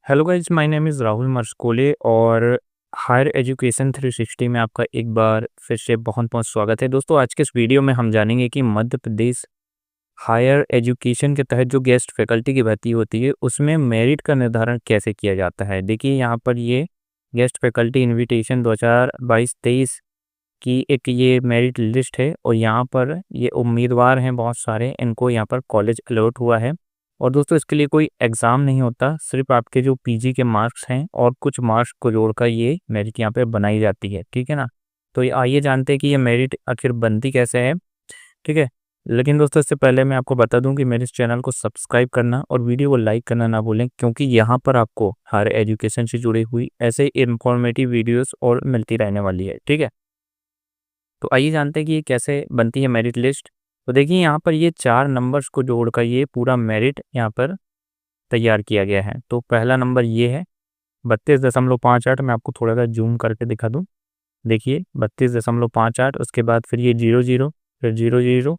Hello guys, my name is Rahul Marskole और higher education 360 में आपका एक बार फिर से बहुत-बहुत स्वागत है। दोस्तों, आज के इस वीडियो में हम जानेंगे कि मध्य प्रदेश हायर एजुकेशन के तहत जो गेस्ट फैकल्टी की भर्ती होती है, उसमें मेरिट का निर्धारण कैसे किया जाता है। देखिए, यहाँ पर ये गेस्ट फैकल्टी इन्विटेशन 2022-23 की एक ये मेरिट लिस्ट है और यहाँ पर ये उम्मीदवार हैं बहुत सारे, इनको यहाँ पर कॉलेज अलॉट हुआ है। और दोस्तों, इसके लिए कोई एग्ज़ाम नहीं होता, सिर्फ आपके जो पीजी के मार्क्स हैं और कुछ मार्क्स को जोड़कर ये मेरिट यहाँ पे बनाई जाती है, ठीक है ना। तो ये आइए जानते हैं कि ये मेरिट आखिर बनती कैसे है, ठीक है। लेकिन दोस्तों, इससे पहले मैं आपको बता दूं कि मेरे इस चैनल को सब्सक्राइब करना और वीडियो को लाइक करना ना भूलें, क्योंकि यहाँ पर आपको हायर एजुकेशन से जुड़ी हुई ऐसे इंफॉर्मेटिव वीडियोस और मिलती रहने वाली है, ठीक है। तो आइए जानते हैं कि ये कैसे बनती है मेरिट लिस्ट। तो देखिए, यहाँ पर ये 4 नंबर्स को जोड़कर ये पूरा मेरिट यहाँ पर तैयार किया गया है। तो पहला नंबर ये है 32.58। मैं आपको थोड़ा सा जूम करके दिखा दूँ। देखिए 32.58, उसके बाद फिर ये 00, फिर 00,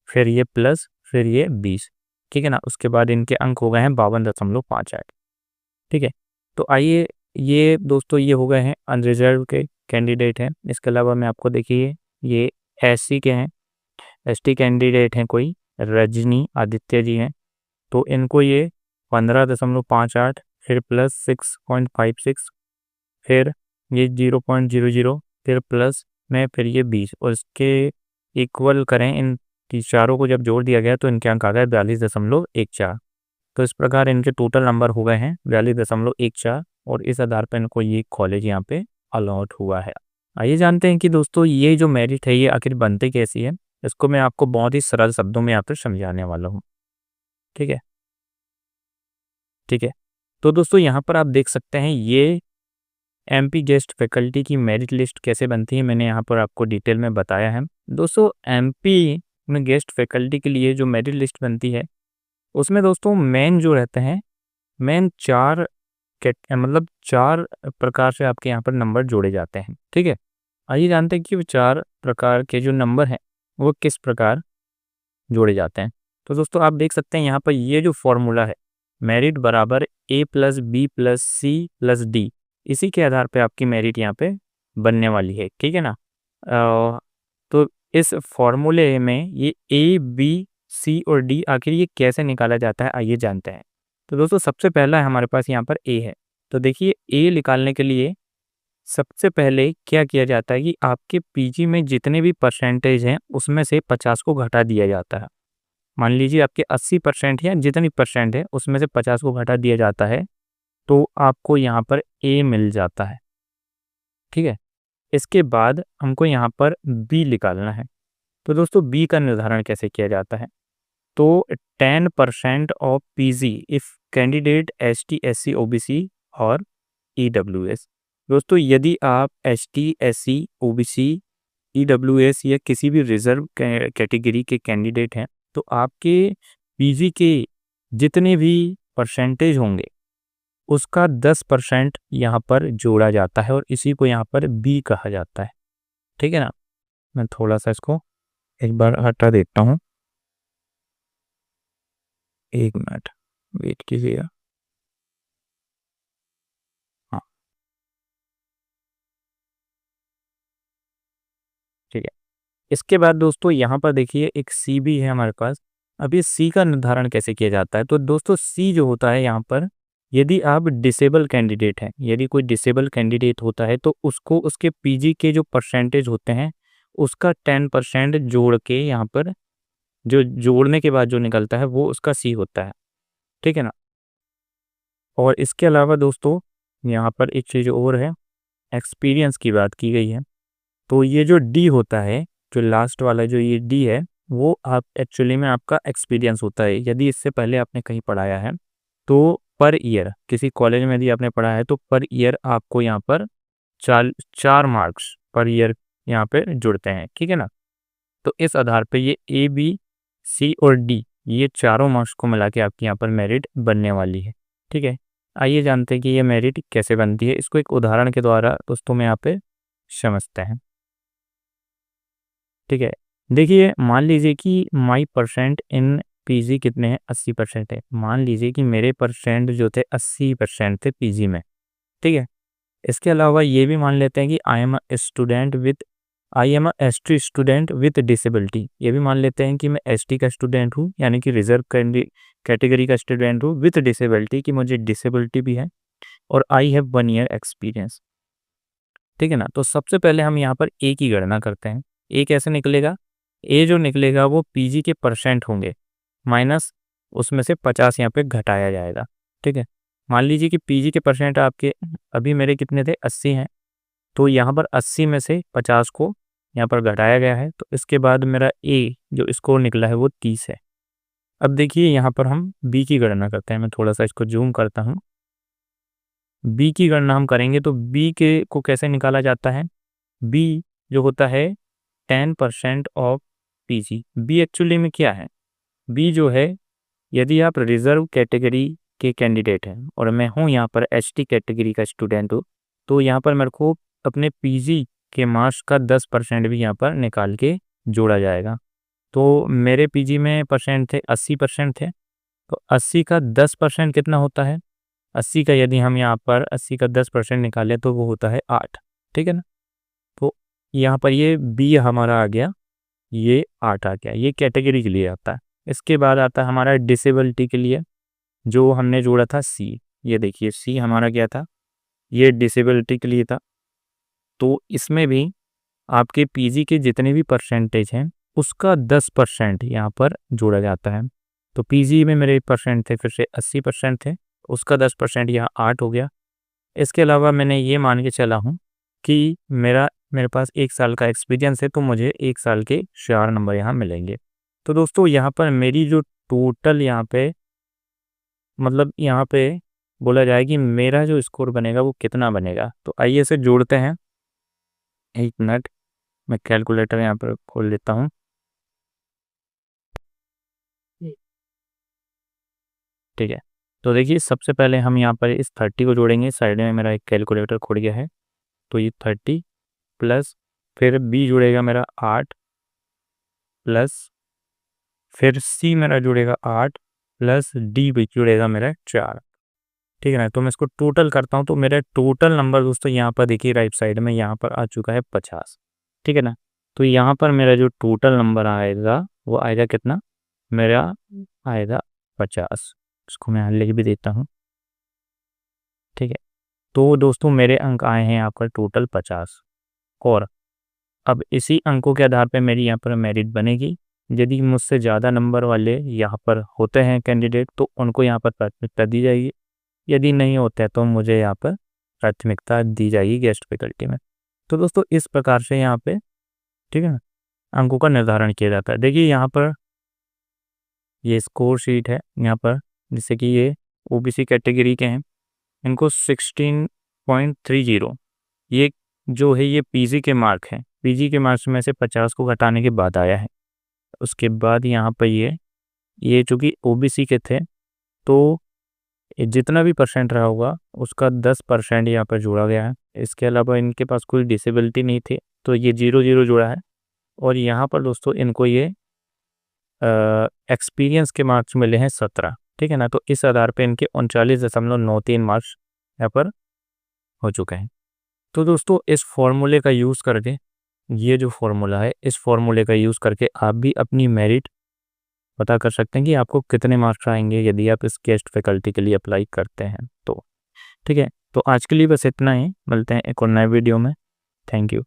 फिर ये प्लस, फिर ये 20, ठीक है ना। उसके बाद इनके अंक हो गए हैं 52.58, ठीक है। तो आइए, ये दोस्तों ये हो गए हैं अनरिजर्व के कैंडिडेट हैं। इसके अलावा मैं आपको देखिए ये एससी के हैं, एसटी कैंडिडेट हैं, कोई रजनी आदित्य जी हैं। तो इनको ये 15.58, फिर प्लस 6.56, फिर ये 0.00, फिर प्लस में फिर ये 20, और इसके इक्वल करें इन चारों को जब जोड़ दिया गया तो इनके अंक आ गए 42.14। तो इस प्रकार इनके टोटल नंबर हो गए हैं 42.14 और इस आधार पर इनको ये कॉलेज यहाँ पे अलॉट हुआ है। आइए जानते हैं कि दोस्तों ये जो मेरिट है ये आखिर बनती कैसी है। इसको मैं आपको बहुत ही सरल शब्दों में यहाँ पर समझाने वाला हूँ, ठीक है, ठीक है। तो दोस्तों, यहाँ पर आप देख सकते हैं ये एमपी गेस्ट फैकल्टी की मेरिट लिस्ट कैसे बनती है, मैंने यहाँ पर आपको डिटेल में बताया है। दोस्तों, एमपी में गेस्ट फैकल्टी के लिए जो मेरिट लिस्ट बनती है, उसमें दोस्तों मेन जो रहते हैं, मेन 4 मतलब 4 प्रकार से आपके यहाँ पर नंबर जोड़े जाते हैं, ठीक है। आइए जानते हैं कि वो 4 प्रकार के जो नंबर हैं वो किस प्रकार जोड़े जाते हैं। तो दोस्तों, आप देख सकते हैं यहाँ पर ये जो फॉर्मूला है, मेरिट बराबर A plus B plus C plus D, इसी के आधार पे आपकी मेरिट यहाँ पे बनने वाली है, ठीक है ना। तो इस फॉर्मूले में ये ए बी सी और डी आखिर ये कैसे निकाला जाता है, आइए जानते हैं। तो दोस्तों, सबसे पहला है हमारे पास यहाँ पर ए है। तो देखिए, ए निकालने के लिए सबसे पहले क्या किया जाता है कि आपके पीजी में जितने भी परसेंटेज हैं उसमें से 50 को घटा दिया जाता है। मान लीजिए आपके 80% या जितनी परसेंट है उसमें से 50 को घटा दिया जाता है, तो आपको यहाँ पर ए मिल जाता है, ठीक है। इसके बाद हमको यहाँ पर बी निकालना है। तो दोस्तों, बी का निर्धारण कैसे किया जाता है। तो 10% of PG if candidate ST SC OBC और ईडब्ल्यूएस। दोस्तों, यदि आप एसटी एससी ओबीसी ईडब्ल्यूएस या किसी भी रिजर्व कैटेगरी के कैंडिडेट हैं, तो आपके पीजी के जितने भी परसेंटेज होंगे उसका 10% यहाँ पर जोड़ा जाता है और इसी को यहाँ पर बी कहा जाता है, ठीक है ना। मैं थोड़ा सा इसको एक बार हटा देता हूँ, एक मिनट वेट कीजिएगा। हाँ, ठीक है। इसके बाद दोस्तों, यहाँ पर देखिए एक सी भी है हमारे पास। अब ये सी का निर्धारण कैसे किया जाता है। तो दोस्तों, सी जो होता है यहाँ पर, यदि आप डिसेबल कैंडिडेट हैं, यदि कोई डिसेबल कैंडिडेट होता है तो उसको उसके पीजी के जो परसेंटेज होते हैं उसका 10% जोड़ के यहाँ पर जो जोड़ने के बाद जो निकलता है वो उसका सी होता है, ठीक है ना। और इसके अलावा दोस्तों, यहाँ पर एक चीज़ और है, एक्सपीरियंस की बात की गई है। तो ये जो डी होता है, जो लास्ट वाला जो ये डी है, वो आप एक्चुअली में आपका एक्सपीरियंस होता है। यदि इससे पहले आपने कहीं पढ़ाया है तो पर ईयर किसी कॉलेज में यदि आपने पढ़ा है तो पर ईयर आपको यहाँ पर 4 मार्क्स पर ईयर यहाँ पे जुड़ते हैं, ठीक है ना। तो इस आधार पे ये ए बी सी और डी ये चारों मार्क्स को मिला के आपकी यहाँ पर मेरिट बनने वाली है, ठीक है। आइए जानते हैं कि ये मेरिट कैसे बनती है। इसको एक उदाहरण के द्वारा दोस्तों में यहाँ पे समझते हैं, ठीक है। देखिए, मान लीजिए कि माई परसेंट इन पीजी कितने हैं, 80% है। मान लीजिए कि मेरे परसेंट जो थे 80% थे पीजी में, ठीक है। इसके अलावा ये भी मान लेते हैं कि I am a ST student with disability. ये भी मान लेते हैं कि मैं एसटी का स्टूडेंट हूँ, यानी कि रिजर्व कैटेगरी का स्टूडेंट हूँ विथ डिसेबिलिटी, कि मुझे डिसेबिलिटी भी है और आई हैव 1 ईयर एक्सपीरियंस, ठीक है ना। तो सबसे पहले हम यहाँ पर ए की गणना करते हैं। ए कैसे निकलेगा, ए जो निकलेगा वो पीजी के परसेंट होंगे माइनस उसमें से 50 यहाँ पे घटाया जाएगा, ठीक है। मान लीजिए कि पीजी के परसेंट आपके अभी मेरे कितने थे, 80 हैं, तो यहाँ पर 80 में से 50 को यहाँ पर घटाया गया है, तो इसके बाद मेरा ए जो स्कोर निकला है वो 30 है। अब देखिए यहाँ पर हम बी की गणना करते हैं। मैं थोड़ा सा इसको जूम करता हूँ। बी की गणना हम करेंगे तो बी के को कैसे निकाला जाता है, बी जो होता है 10% ऑफ पीजी। बी एक्चुअली में क्या है, बी जो है, यदि आप रिजर्व कैटेगरी के कैंडिडेट हैं और मैं हूँ यहाँ पर एसटी कैटेगरी का स्टूडेंट हूँ, तो यहाँ पर मेरे को अपने पीजी के मार्क्स का 10% भी यहाँ पर निकाल के जोड़ा जाएगा। तो मेरे पीजी में परसेंट थे 80% थे, तो 80 का 10% कितना होता है, 80 का यदि हम यहाँ पर 80 का 10% निकालें तो वो होता है 8, ठीक है ना। तो यहाँ पर ये बी हमारा आ गया, ये 8 आ गया, ये कैटेगरी के लिए आता है। इसके बाद आता है हमारा डिसेबिलिटी के लिए, जो हमने जोड़ा था सी। ये देखिए सी हमारा क्या था, ये डिसेबिलिटी के लिए था। तो इसमें भी आपके पीजी के जितने भी परसेंटेज हैं उसका 10% यहाँ पर जोड़ा जाता है। तो पीजी में मेरे परसेंट थे फिर से 80% थे, उसका 10% यहाँ 8 हो गया। इसके अलावा मैंने ये मान के चला हूँ कि मेरे पास 1 साल का एक्सपीरियंस है, तो मुझे 1 साल के 4 नंबर यहाँ मिलेंगे। तो दोस्तों यहाँ पर मेरी जो टोटल यहाँ पे मतलब यहाँ पे बोला जाए कि मेरा जो स्कोर बनेगा वो कितना बनेगा, तो आइए इसे जोड़ते हैं। 1 मिनट, मैं कैलकुलेटर यहाँ पर खोल लेता हूँ, ठीक है। तो देखिए सबसे पहले हम यहाँ पर इस 30 को जोड़ेंगे। साइड में मेरा एक कैलकुलेटर खुल गया है, तो ये 30 प्लस फिर बी जुड़ेगा मेरा 8 प्लस फिर सी मेरा जुड़ेगा 8 प्लस डी भी जुड़ेगा मेरा 4, ठीक है ना। तो मैं इसको टोटल करता हूँ, तो मेरा टोटल नंबर दोस्तों यहाँ पर देखिए राइट साइड में यहाँ पर आ चुका है 50, ठीक है ना। तो यहाँ पर मेरा जो टोटल नंबर आएगा वो आएगा कितना, मेरा आएगा 50। इसको मैं यहाँ लिख भी देता हूँ, ठीक है। तो दोस्तों मेरे अंक आए हैं आपका टोटल 50, और अब इसी अंकों के आधार पर मेरी यहाँ पर मेरिट बनेगी। यदि मुझसे ज़्यादा नंबर वाले यहाँ पर होते हैं कैंडिडेट, तो उनको यहाँ पर प्राथमिकता दी जाएगी। यदि नहीं होता है तो मुझे यहाँ पर प्राथमिकता दी जाएगी गेस्ट फैकल्टी में। तो दोस्तों इस प्रकार से यहाँ पे, ठीक है ना, अंकों का निर्धारण किया जाता है। देखिए यहाँ पर ये स्कोर शीट है यहाँ पर, जिससे कि ये ओबीसी कैटेगरी के हैं, इनको 16.30 ये जो है ये पीजी के मार्क हैं। पीजी के मार्क्स में से 50 को घटाने के बाद आया है। उसके बाद यहाँ पर ये चूँकि ओबीसी के थे, तो जितना भी परसेंट रहा होगा उसका 10% यहाँ पर जोड़ा गया है। इसके अलावा इनके पास कोई डिसेबिलिटी नहीं थी, तो ये 0 जोड़ा है। और यहाँ पर दोस्तों इनको ये एक्सपीरियंस के मार्क्स मिले हैं 17, ठीक है ना। तो इस आधार पे इनके 39.93 मार्क्स यहाँ पर हो चुके हैं। तो दोस्तों इस फॉर्मूले का यूज़ करके, ये जो फॉर्मूला है इस फॉर्मूले का यूज़ करके आप भी अपनी मेरिट पता कर सकते हैं कि आपको कितने मार्क्स आएंगे यदि आप इस गेस्ट फैकल्टी के लिए अप्लाई करते हैं। तो ठीक है, तो आज के लिए बस इतना ही, मिलते हैं एक और नए वीडियो में। Thank you.